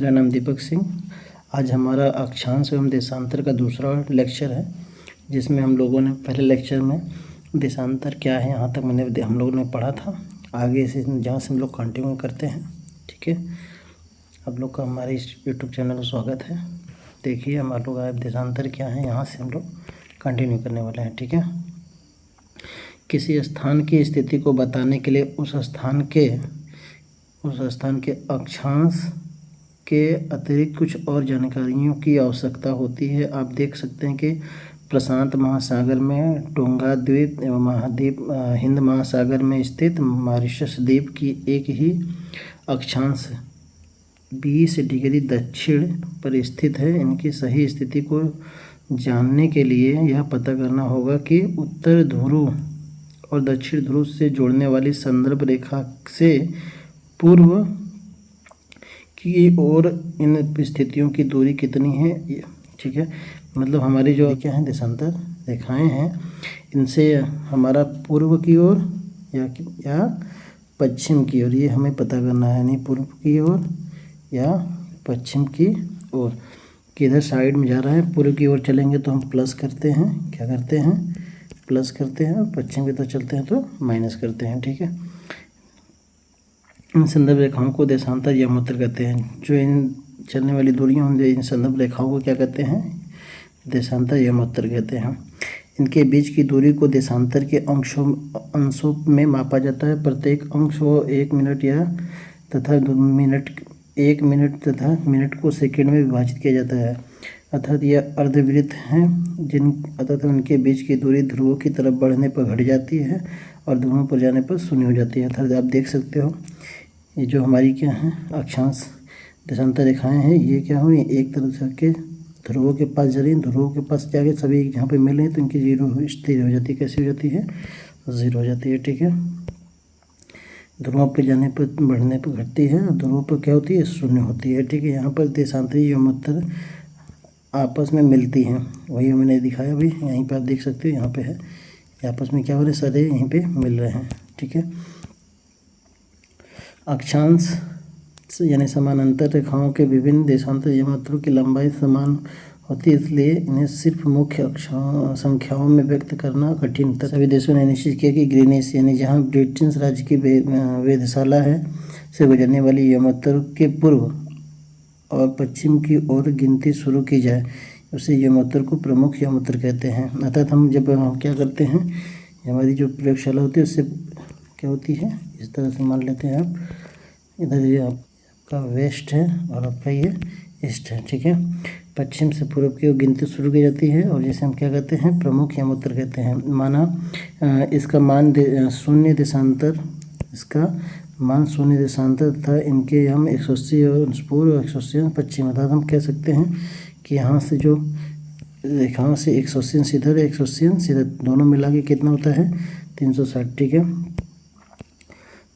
मेरा नाम दीपक सिंह। आज हमारा अक्षांश एवं देशांतर का दूसरा लेक्चर है, जिसमें हम लोगों ने पहले लेक्चर में देशांतर क्या है यहाँ तक हम लोगों ने पढ़ा था। आगे से जहाँ से हम लोग कंटिन्यू करते हैं। ठीक है, आप लोग का हमारे इस यूट्यूब चैनल में स्वागत है। देखिए हम लोग आज देशांतर क्या है यहाँ से हम लोग कंटिन्यू करने वाले हैं। ठीक है, किसी स्थान की स्थिति को बताने के लिए उस स्थान के अक्षांश के अतिरिक्त कुछ और जानकारियों की आवश्यकता होती है। आप देख सकते हैं कि प्रशांत महासागर में टोंगा द्वीप एवं हिंद महासागर में स्थित मॉरिशस द्वीप की एक ही अक्षांश 20 डिग्री दक्षिण पर स्थित है। इनकी सही स्थिति को जानने के लिए यह पता करना होगा कि उत्तर ध्रुव और दक्षिण ध्रुव से जोड़ने वाली संदर्भ रेखा से पूर्व की ओर इन स्थितियों की दूरी कितनी है। ठीक है, मतलब हमारी जो क्या है देशांतर रेखाएं हैं, इनसे हमारा पूर्व की ओर या पश्चिम की ओर ये हमें पता करना है। यानी पूर्व की ओर या पश्चिम की ओर किधर साइड में जा रहा है। पूर्व की ओर चलेंगे तो हम प्लस करते हैं, क्या करते हैं प्लस करते हैं, और पश्चिम की तरफ चलते हैं तो माइनस करते हैं। ठीक है, इन संदर्भ रेखाओं को देशांतर या मूत्र कहते हैं। जो इन चलने वाली दूरियां होंगी इन संदर्भ रेखाओं को क्या कहते हैं, देशांतर या मूत्र कहते हैं। इनके बीच की दूरी को देशांतर के अंशों में मापा जाता है। प्रत्येक अंश को 1 मिनट तथा 1 मिनट तथा मिनट को सेकंड में विभाजित किया जाता है। अर्थात यह अर्धवृत्त हैं अर्थात उनके बीच की दूरी ध्रुवों की तरफ बढ़ने पर घट जाती है और ध्रुवों पर जाने पर शून्य हो जाती है। अर्थात आप देख सकते हो ये जो हमारी क्या है अक्षांश देशांतर रेखाएं हैं, ये क्या हुई एक तरफ से के ध्रुवों के पास जा रही हैं। ध्रुवों के पास जाके सभी जहाँ पे मिले तो इनकी जीरो स्थिर हो जाती है। कैसी हो जाती है, जीरो हो जाती है। ठीक है, ध्रुवों पर जाने पर बढ़ने पर घटती है और ध्रुवों पर क्या होती है, शून्य होती है। ठीक है, यहाँ पर देशांतरी या मूत्र आपस में मिलती हैं, वही मैंने दिखाया अभी। यहीं पर आप देख सकते हो, यहाँ पे है आपस में क्या हो रहा है, सारे यहीं पे मिल रहे हैं। ठीक है, अक्षांश यानी समानांतर रेखाओं के विभिन्न देशांतर या मूत्रों की लंबाई समान होती है, इसलिए इन्हें सिर्फ मुख्य संख्याओं में व्यक्त करना कठिन था। सभी देशों ने निश्चित किया कि ग्रीनिच यानी जहाँ ब्रिटेन राज्य की वेधशाला है से गुजरने वाली यमूत्र के पूर्व और पश्चिम की ओर गिनती शुरू की जाए, उसे यमूत्र को प्रमुख यमूत्र कहते हैं। अर्थात हम जब क्या करते हैं, हमारी जो प्रयोगशाला होती है उससे क्या होती है, इस तरह से मान लेते हैं आप, इधर ये आपका वेस्ट है और आपका ये ईस्ट है। ठीक है, पश्चिम से पूर्व की ओर गिनती शुरू की जाती है और जैसे हम क्या कहते हैं, प्रमुख यमूत्र कहते हैं। माना इसका मान शून्य देशांतर, इसका मान शून्य देशांतर तथा इनके हम 180 अंश पूर्व और 180 अंश पश्चिम। अर्थात हम कह सकते हैं कि यहाँ से जो रेखाओं से 180 अंश इधर 180 अंश इधर, दोनों मिला के कितना होता है, 360। ठीक है,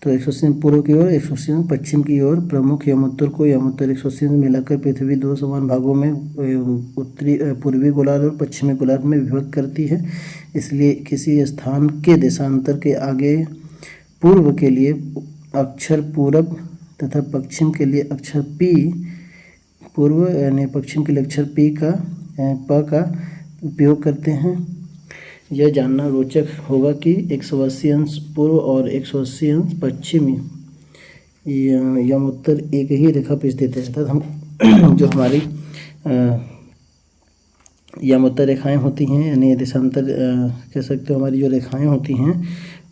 तो 180 पूर्व की ओर 180 अंश पश्चिम की ओर प्रमुख यमूत्र को यमूत्र 180 अंश मिलाकर पृथ्वी 2 समान भागों में पूर्वी गोलार्ध और पश्चिमी गोलार्ध में विभक्त करती है। इसलिए किसी स्थान के देशांतर के आगे पूर्व के लिए अक्षर पूरब तथा पश्चिम के लिए अक्षर पी, पूर्व यानी पश्चिम के लिए अक्षर पी का उपयोग करते हैं। यह जानना रोचक होगा कि 180 अंश पूर्व और 180 अंश पश्चिम यमूत्र एक ही रेखा पर स्थित है। अर्थात हम जो हमारी यमूत्र रेखाएं होती हैं यानी देशांतर कह सकते हो, हमारी जो रेखाएं होती हैं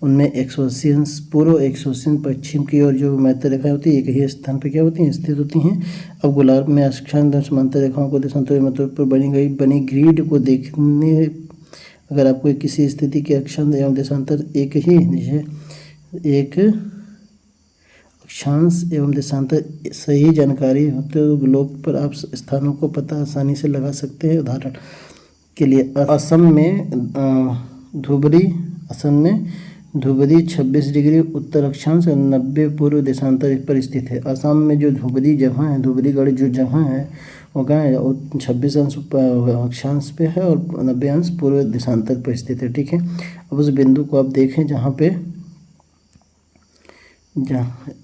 उनमें 180 अंश पूर्व 180 अंश पश्चिम की और जो मैत्र रेखाएं होती है एक ही स्थान पर क्या होती हैं, स्थित होती हैं। अब गोलार्ध में अक्षांश समांतर रेखाओं को देशांतर यमूत्र पर बनी ग्रिड को देखने, अगर आपको किसी स्थिति के अक्षांश एवं देशांतर एक अक्षांश एवं देशांतर सही जानकारी होते तो ग्लोब पर आप स्थानों को पता आसानी से लगा सकते हैं। उदाहरण के लिए असम में धुबरी 26 डिग्री उत्तर अक्षांश और 90 पूर्व देशांतर पर स्थित है। असम में जो धुबरी जगह है, धुबरीगढ़ जो जगह है वो कहाँ है, वो 26 अंश अक्षांश पे है और 90 अंश पूर्व देशांतर पर स्थित है। ठीक है, अब उस बिंदु को आप देखें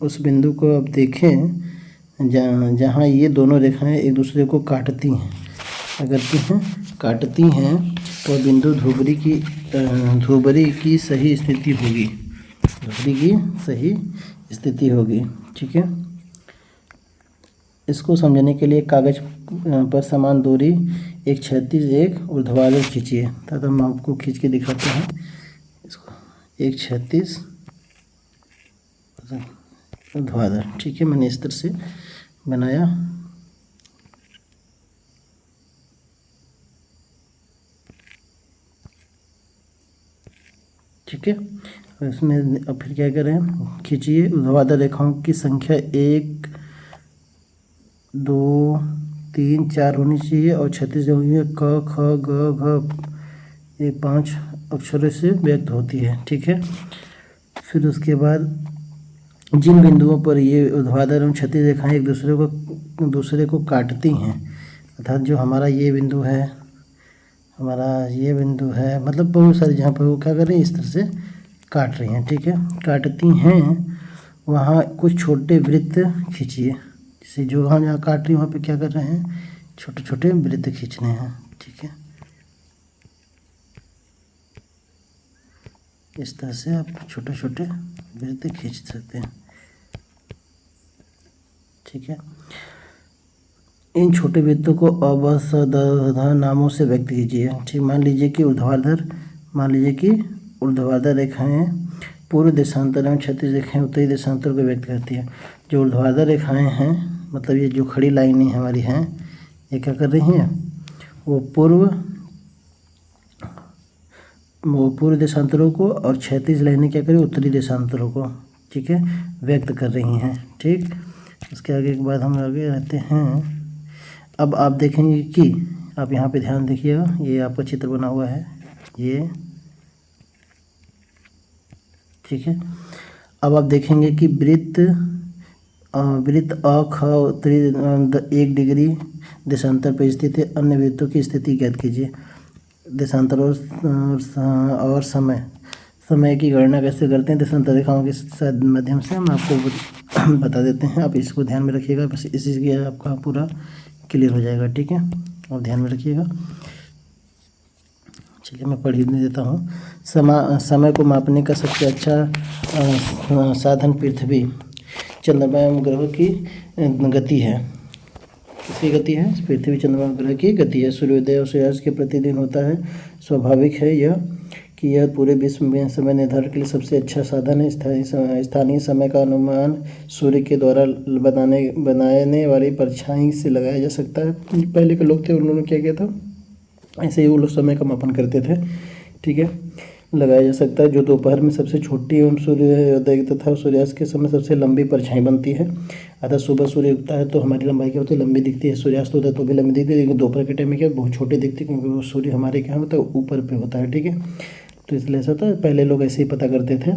उस बिंदु को आप देखें जहाँ ये दोनों रेखाएं एक दूसरे को काटती हैं, काटती हैं तो बिंदु ध्रुवरी की सही स्थिति होगी, ध्रुवरी की सही स्थिति होगी। ठीक है, इसको समझने के लिए कागज पर समान दूरी एक क्षैतिज एक ऊर्ध्वाधर खींचिए। तथा हम आपको खींच के दिखाते हैं इसको, एक क्षैतिज ऊर्ध्वाधर। ठीक है, मैंने इस तरह से बनाया। ठीक है, और इसमें अब फिर क्या करें, खींचिए। ऊर्ध्वाधर रेखाओं की संख्या 1 2 3 4 होनी चाहिए और 36 जो हुई है क ख ग घ, ये 5 अक्षरों से व्यक्त होती है। ठीक है, फिर उसके बाद जिन बिंदुओं पर ये ऊर्ध्वाधर एवं क्षैतिज रेखाएं एक दूसरे को काटती हैं, अर्थात जो हमारा ये बिंदु है, मतलब बहुत सारे जहाँ पर वो क्या कर रही हैं, इस तरह से काट रही हैं। ठीक है, काटती हैं, वहाँ कुछ छोटे वृत्त खींचिए। जैसे जो जहाँ काट रही है वहाँ पे क्या कर रहे हैं, छोटे छोटे वृत्त खींचने हैं। ठीक है, इस तरह से आप छोटे छोटे वृत्त खींच सकते हैं। ठीक है, इन छोटे वृत्तों को अवसाधारण नामों से व्यक्त कीजिए। ठीक, मान लीजिए कि ऊर्ध्वाधर रेखाएं पूर्व देशांतर एवं क्षैतिज रेखाएं उत्तरी देशांतर को व्यक्त करती है। जो ऊर्ध्वाधर रेखाएं हैं, मतलब ये जो खड़ी लाइनें हमारी हैं, ये क्या कर रही हैं, वो पूर्व देशांतरों को, और क्षैतिज लाइनें क्या करें, उत्तरी देशांतरों को, ठीक है, व्यक्त कर रही हैं। ठीक, उसके आगे के बाद हम आगे रहते हैं। अब आप देखेंगे कि आप यहाँ पे ध्यान देखिएगा, ये आपका चित्र बना हुआ है ये। ठीक है, अब आप देखेंगे कि वृत्त अ ख उत्तरी 1 डिग्री देशांतर पर स्थित है। अन्य वृत्तों की स्थिति ज्ञात कीजिए। देशांतर और समय की गणना कैसे करते हैं, देशांतर रेखाओं के माध्यम से हम आपको बता देते हैं। आप इसको ध्यान में रखिएगा, बस इसी से आपका पूरा क्लियर हो जाएगा। ठीक है, और ध्यान में रखिएगा। चलिए मैं पढ़ ही देता हूँ। समय को मापने का सबसे अच्छा साधन पृथ्वी, चंद्रमा एवं ग्रह की गति है। किसकी गति है, पृथ्वी चंद्रमा ग्रह की गति है। सूर्योदय और सूर्यास्त के प्रतिदिन होता है। स्वाभाविक है यह पूरे विश्व में समय निर्धारण के लिए सबसे अच्छा साधन है। स्थानीय समय का अनुमान सूर्य के द्वारा बनाने वाली परछाई से लगाया जा सकता है। पहले के लोग थे, उन्होंने क्या किया था, ऐसे ही वो लोग समय का मापन करते थे। ठीक है, लगाया जा सकता है। जो दोपहर में सबसे छोटी एवं सूर्योदय तथा सूर्यास्त के समय सबसे लंबी परछाई बनती है। अतः सुबह सूर्य उगता है तो हमारी लंबाई क्या होती है, लंबी दिखती है। सूर्यास्त होता है तो भी लंबी दिखती है, लेकिन दोपहर के टाइम में क्या बहुत छोटी दिखती है, क्योंकि वो सूर्य हमारे क्या होता है, ऊपर पे होता है। ठीक है, तो इसलिए ऐसा था, पहले लोग ऐसे ही पता करते थे।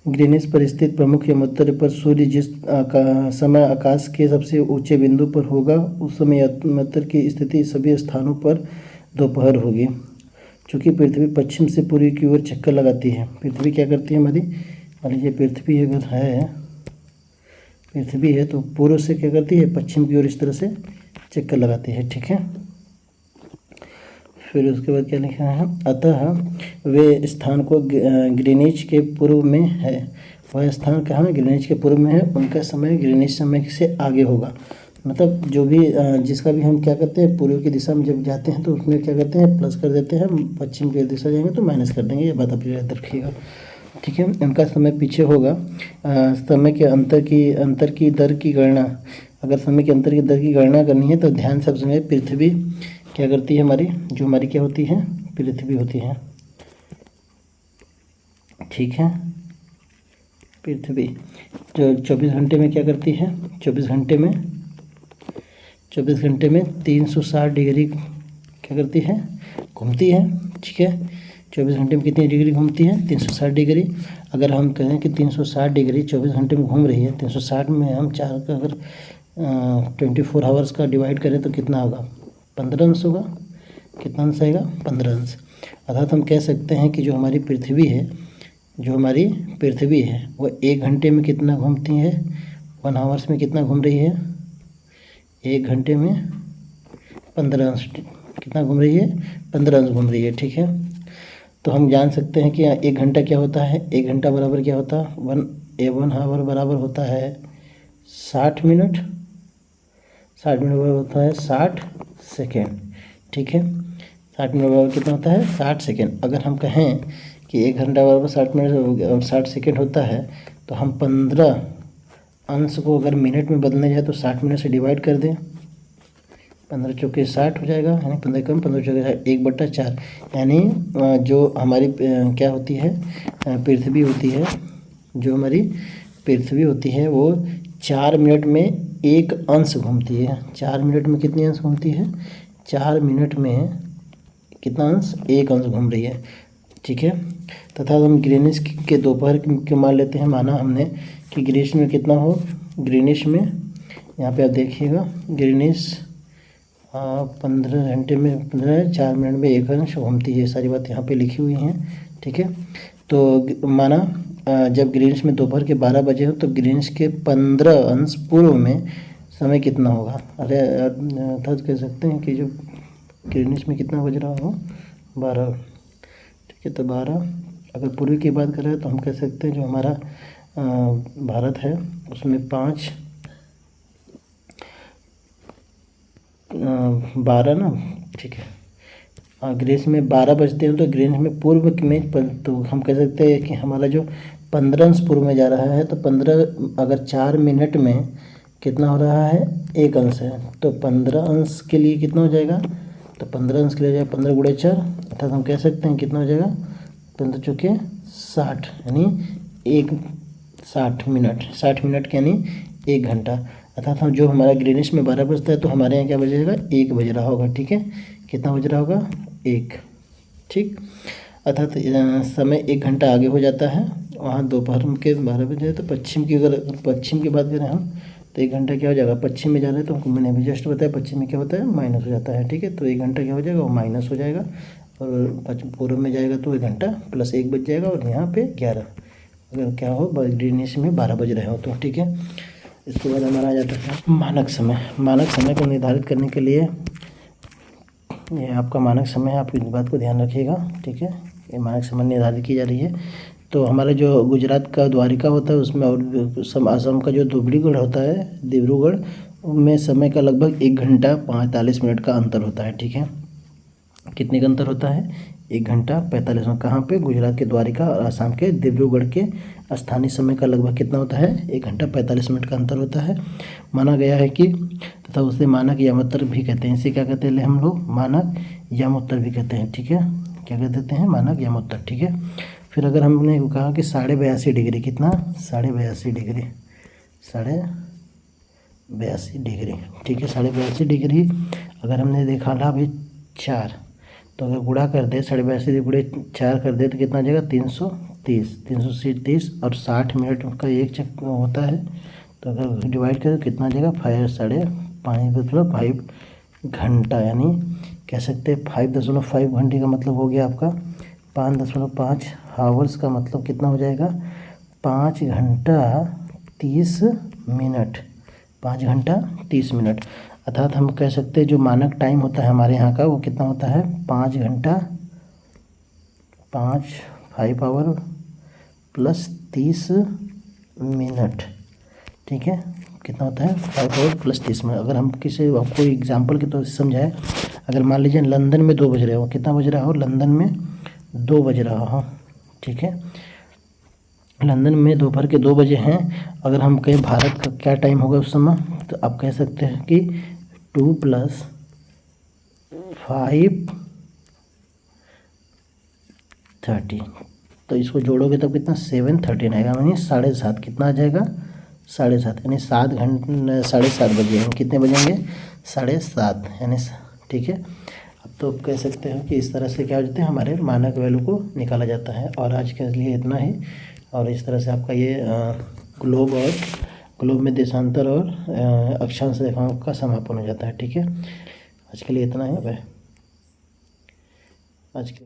ग्रीनिच पर स्थित प्रमुख यमोत्तर पर सूर्य जिस समय आकाश के सबसे ऊंचे बिंदु पर होगा, उस समय यमोत्तर की स्थिति सभी स्थानों पर दोपहर होगी। चूँकि पृथ्वी पश्चिम से पूर्व की ओर चक्कर लगाती है। पृथ्वी क्या करती है हमारी, मान लीजिए पृथ्वी अगर है, पृथ्वी है तो पूर्व से क्या करती है, पश्चिम की ओर इस तरह से चक्कर लगाती है। ठीक है, फिर उसके बाद क्या लिखा है, अतः वे स्थान को ग्रीनिच के पूर्व में है। वह स्थान कहाँ, ग्रीनिच के पूर्व में है, उनका समय ग्रीनिच समय से आगे होगा। मतलब जो भी जिसका भी हम क्या करते हैं, पूर्व की दिशा में जब जाते हैं तो उसमें क्या करते हैं, प्लस कर देते हैं। पश्चिम की दिशा जाएंगे तो माइनस कर देंगे। ये बात आप याद रखिएगा। ठीक है, उनका समय पीछे होगा। समय के अंतर की दर की गणना, अगर समय के अंतर की दर की गणना करनी है तो ध्यान से समझिए। पृथ्वी क्या करती है, हमारी जो हमारी क्या होती है, पृथ्वी होती है। ठीक है, पृथ्वी जो 24 घंटे में क्या करती है, 24 घंटे में 360 डिग्री क्या करती है, घूमती है। ठीक है, 24 घंटे में कितनी डिग्री घूमती है, 360 डिग्री। अगर हम कहें कि 360 डिग्री 24 घंटे में घूम रही है, 360 में हम 4 का अगर 24 आवर्स का डिवाइड करें तो कितना होगा, 15 अंश होगा। कितना अंश आएगा, 15 अंश। अर्थात हम कह सकते हैं कि जो हमारी पृथ्वी है, वो 1 घंटे में कितना घूमती है, 1 आवर्स में कितना घूम रही है, 1 घंटे में 15 अंश कितना घूम रही है, 15 अंश घूम रही है। ठीक है, तो हम जान सकते हैं कि 1 घंटा क्या होता है, 1 घंटा बराबर क्या होता है, 1 आवर बराबर होता है 60 मिनट, 60 मिनट बराबर होता है 60 सेकेंड। ठीक है, 60 मिनट बराबर कितना होता है, 60 सेकेंड। अगर हम कहें कि 1 घंटा बराबर 60 मिनट और 60 सेकेंड होता है, तो हम 15 अंश को अगर मिनट में बदलने जाए तो 60 मिनट से डिवाइड कर दें, 15 चौके 60 हो जाएगा, यानी 15 कम 15 चौके 60, 1/4। यानी जो हमारी क्या होती है, पृथ्वी होती है, जो हमारी पृथ्वी होती है वो 4 मिनट में 1 अंश घूमती है। 4 मिनट में कितनी अंश घूमती है, 4 मिनट में कितना अंश, 1 अंश घूम रही है। ठीक है, तथा हम ग्रीनिश के दोपहर के मान लेते हैं, माना हमने कि ग्रीनिश में कितना हो, ग्रीनिश में यहाँ पे आप देखिएगा, ग्रीनिश 15 घंटे में 15 4 मिनट में 1 अंश घूमती है। सारी बात यहाँ पे लिखी हुई हैं। ठीक है, तो माना जब ग्रीनिश में दोपहर के 12 बजे हो तो ग्रीनिश के 15 अंश पूर्व में समय कितना होगा। अरे अर्थात कह सकते हैं कि जो ग्रीनिश में कितना बज रहा हो, 12। ठीक है, तो 12 अगर पूर्व की बात करें तो हम कह सकते हैं जो हमारा भारत है उसमें 12 ना। ठीक है, ग्रीनिच में 12 बजते हैं तो ग्रीनिच में पूर्व में तो हम कह सकते हैं कि हमारा जो 15 अंश पूर्व में जा रहा है, तो 15 अगर 4 मिनट में कितना हो रहा है, 1 अंश है, तो 15 अंश के लिए कितना हो जाएगा, तो 15 अंश के लिए जाएगा 15 × 4, अर्थात हम कह सकते हैं कितना हो जाएगा, 15 चौके 60, यानी 60 मिनट यानी 1 घंटा। अर्थात हम जो हमारा ग्रीनिश में 12 बजता है तो हमारे यहाँ क्या बजेगा, 1 बज रहा होगा। ठीक है, कितना बज रहा होगा, 1। ठीक, अर्थात समय 1 घंटा आगे हो जाता है। वहाँ दोपहर के 12 बजे, तो पश्चिम की अगर पश्चिम की बात करें हम, तो 1 घंटा क्या हो जाएगा, पश्चिम में जा रहे हैं तो हमको मैंने भी जस्ट बताया पश्चिम में क्या होता है, माइनस हो जाता है। ठीक है, तो 1 घंटा क्या हो जाएगा, वो माइनस हो जाएगा, और पूर्व में जाएगा तो 1 घंटा प्लस 1 बज जाएगा, और यहाँ पे 11 अगर क्या हो, ग्रीनिश में 12 बज रहे हो तो। ठीक है, इसके बाद हमारा आ जाता है मानक समय। मानक समय को निर्धारित करने के लिए, ये आपका मानक समय है, आप इस बात को ध्यान रखिएगा। ठीक है, ये मानक समय निर्धारित की जा रही है। तो हमारा जो गुजरात का द्वारिका होता है उसमें, और असम का जो धुबरीगढ़ होता है, डिब्रूगढ़ में समय का लगभग 1 घंटा 45 मिनट का अंतर होता है। ठीक है, कितने का अंतर होता है, 1 घंटा 45 मिनट। कहाँ पे, गुजरात के द्वारिका और असम के डिब्रूगढ़ के स्थानीय समय का लगभग कितना होता है, 1 घंटा 45 मिनट का अंतर होता है। माना गया है कि तथा उसे मानक यामोत्तर भी कहते हैं। इसे क्या कहते हैं हम लोग, मानक यामोत्तर भी कहते हैं। ठीक है, क्या कह देते हैं, मानक यामोत्तर। ठीक है, फिर अगर हमने कहा कि 82.5 डिग्री, कितना, 82.5 डिग्री, 82.5 डिग्री। ठीक है, 82.5 डिग्री अगर हमने देखा था अभी 4, तो अगर गुणा कर दे, 82.5 गुणे 4 कर दे तो कितना आ जाएगा, 330 और 60 मिनट का एक चक्कर होता है, तो अगर डिवाइड करें तो कितना आ जाएगा, 5.5 घंटा, यानी कह सकते हैं 5.5 घंटे का मतलब हो गया आपका 5.5 हावर्स का मतलब कितना हो जाएगा, 5 घंटा 30 मिनट, 5 घंटा 30 मिनट। अर्थात हम कह सकते हैं जो मानक टाइम होता है हमारे यहाँ का वो कितना होता है, 5 घंटा 5 आवर प्लस 30 मिनट। ठीक है, कितना होता है, 5 आवर प्लस 30 मिनट। अगर हम किसी आपको एग्जांपल के तौर से समझाएं, अगर मान लीजिए लंदन में 2 बज रहे हो, कितना बज रहा हो, लंदन में 2 बज रहा हो। ठीक है, लंदन में दोपहर के 2 बजे हैं। अगर हम कहें भारत का क्या टाइम होगा उस समय, तो आप कह सकते हैं कि 2 + 5:30, तो इसको जोड़ोगे तब कितना, 7:13 आएगा, यानी 7:30। कितना आ जाएगा, 7:30, यानी 7 घंटे 7:30 बजे हैं। कितने बजेंगे, 7:30, यानी। ठीक है, अब तो कह सकते हैं कि इस तरह से क्या हो जाते हैं, हमारे मानक वैल्यू को निकाला जाता है। और आज के लिए इतना ही, और इस तरह से आपका ये ग्लोब में देशांतर और अक्षांश रेखाओं का समापन हो जाता है। ठीक है, आज के लिए इतना ही, आज के